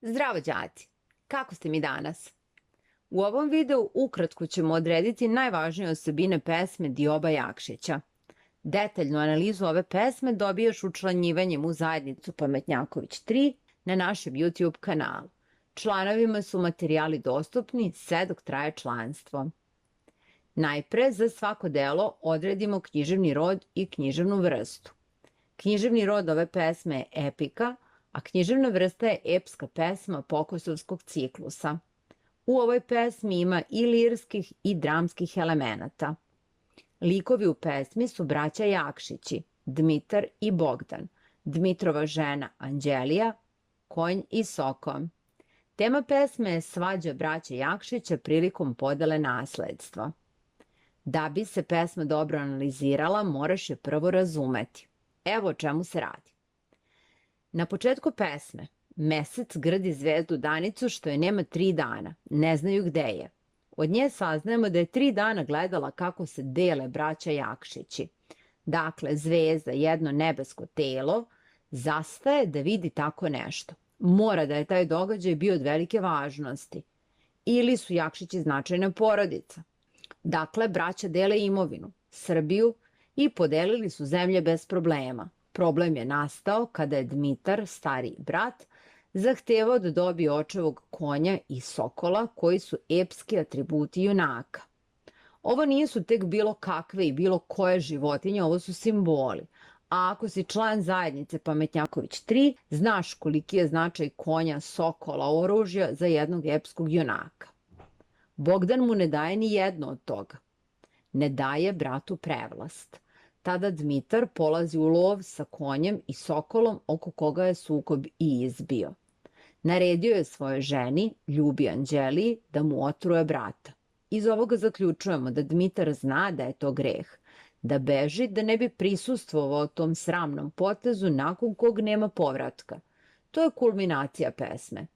Zdravo đaci! Kako ste mi danas? U ovom videu ukratko ćemo odrediti najvažnije osobine pesme Dioba Jakšića. Detaljnu analizu ove pesme dobijaš učlanjivanjem u zajednicu Pametnjaković 3 na našem YouTube kanalu. Članovima su materijali dostupni sve dok traje članstvo. Najpre za svako delo odredimo književni rod i književnu vrstu. Književni rod ove pesme je epika, a književna vrsta je epska pesma Pokosovskog ciklusa. U ovoj pesmi ima i lirskih i dramskih elemenata. Likovi u pesmi su braća Jakšići, Dmitar i Bogdan, Dmitrova žena Anđelija, konj i soko. Tema pesme je svađa braća Jakšića prilikom podele nasledstva. Da bi se pesma dobro analizirala, moraš je prvo razumeti. Evo o čemu se radi. Na početku pesme mesec grdi zvezdu Danicu što je nema 3 dana, ne znaju gde je. Od nje saznajemo da je 3 dana gledala kako se dele braća Jakšići. Dakle, zvezda, jedno nebesko telo, zastaje da vidi tako nešto. Mora da je taj događaj bio od velike važnosti. Ili su Jakšići značajna porodica. Dakle, braća dele imovinu, Srbiju, i podelili su zemlje bez problema. Problem je nastao kada je Dmitar, stariji brat, zahtevao da dobije očevog konja i sokola koji su epski atributi junaka. Ovo nisu tek bilo kakve i bilo koje životinje, ovo su simboli. A ako si član zajednice Pametnjaković 3, znaš koliki je značaj konja, sokola, oružja za jednog epskog junaka. Bogdan mu ne daje ni jedno od toga. Ne daje bratu prevlast. Tada Dmitar polazi u lov sa konjem i sokolom oko koga je sukob i izbio. Naredio je svojoj ženi, Ljubi Anđeliji, da mu otruje brata. Iz ovoga zaključujemo da Dmitar zna da je to greh, da beži da ne bi prisustvovao tom sramnom potezu nakon kog nema povratka. To je kulminacija pesme.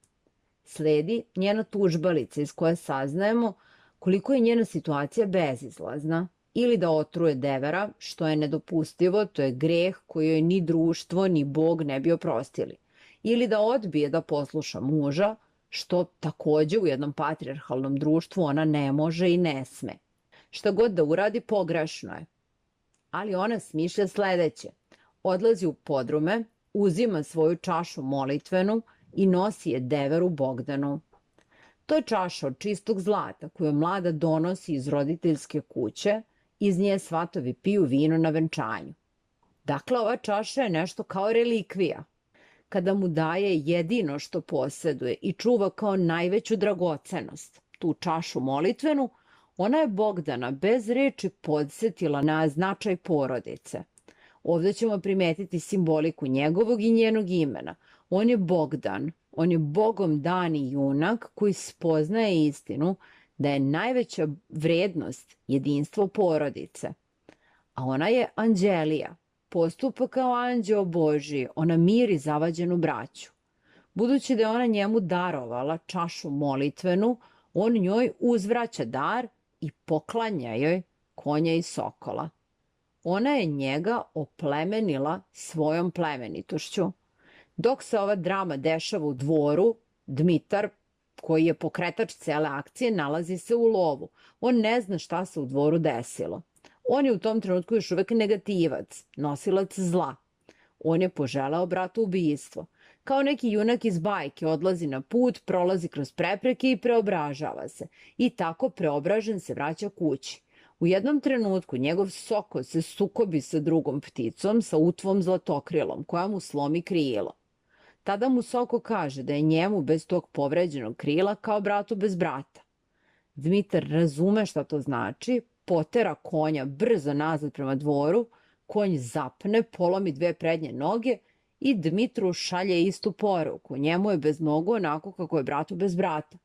Sledi njena tužbalica iz koje saznajemo koliko je njena situacija bezizlazna. Ili da otruje devera, što je nedopustivo, to je greh koji joj ni društvo ni Bog ne bi oprostili. Ili da odbije da posluša muža, što takođe u jednom patrijarhalnom društvu ona ne može i ne sme. Šta god da uradi, pogrešno je. Ali ona smišlja sledeće. Odlazi u podrume, uzima svoju čašu molitvenu i nosi je deveru Bogdanu. To je čaša od čistog zlata koju mlada donosi iz roditeljske kuće. Iz nje svatovi piju vino na venčanju. Dakle, ova čaša je nešto kao relikvija. Kada mu daje jedino što poseduje i čuva kao najveću dragocenost, tu čašu molitvenu, ona je Bogdana bez reči podsetila na značaj porodice. Ovde ćemo primetiti simboliku njegovog i njenog imena. On je Bogdan, on je Bogom dani junak koji spoznaje istinu da je najveća vrednost jedinstvo porodice. A ona je Anđelija, postupa kao anđeo Božiji, ona miri zavađenu braću. Budući da je ona njemu darovala čašu molitvenu, on njoj uzvraća dar i poklanja joj konja i sokola. Ona je njega oplemenila svojom plemenitošću. Dok se ova drama dešava u dvoru, Dmitar, koji je pokretač cele akcije, nalazi se u lovu. On ne zna šta se u dvoru desilo. On je u tom trenutku još uvek negativac, nosilac zla. On je poželeo bratu ubistvo. Kao neki junak iz bajke odlazi na put, prolazi kroz prepreke i preobražava se. I tako preobražen se vraća kući. U jednom trenutku njegov soko se sukobi sa drugom pticom, sa utvom zlatokrilom, koja mu slomi krilo. Tada mu soko kaže da je njemu bez tog povređenog krila kao bratu bez brata. Dmitar razume šta to znači, potera konja brzo nazad prema dvoru, konj zapne, polomi 2 prednje noge i Dmitru šalje istu poruku. Njemu je bez nogu onako kako je bratu bez brata.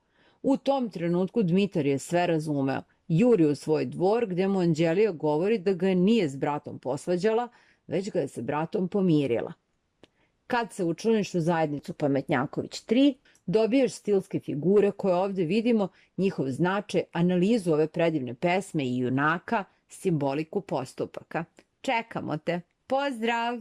U tom trenutku Dmitar je sve razumeo. Juri u svoj dvor gde mu Anđelija govori da ga nije s bratom posvađala, već ga je sa bratom pomirila. Kad se učlaniš u zajednicu Pametnjaković 3, dobiješ stilske figure koje ovde vidimo, njihov značaj, analizu ove predivne pesme i junaka, simboliku postupaka. Čekamo te! Pozdrav!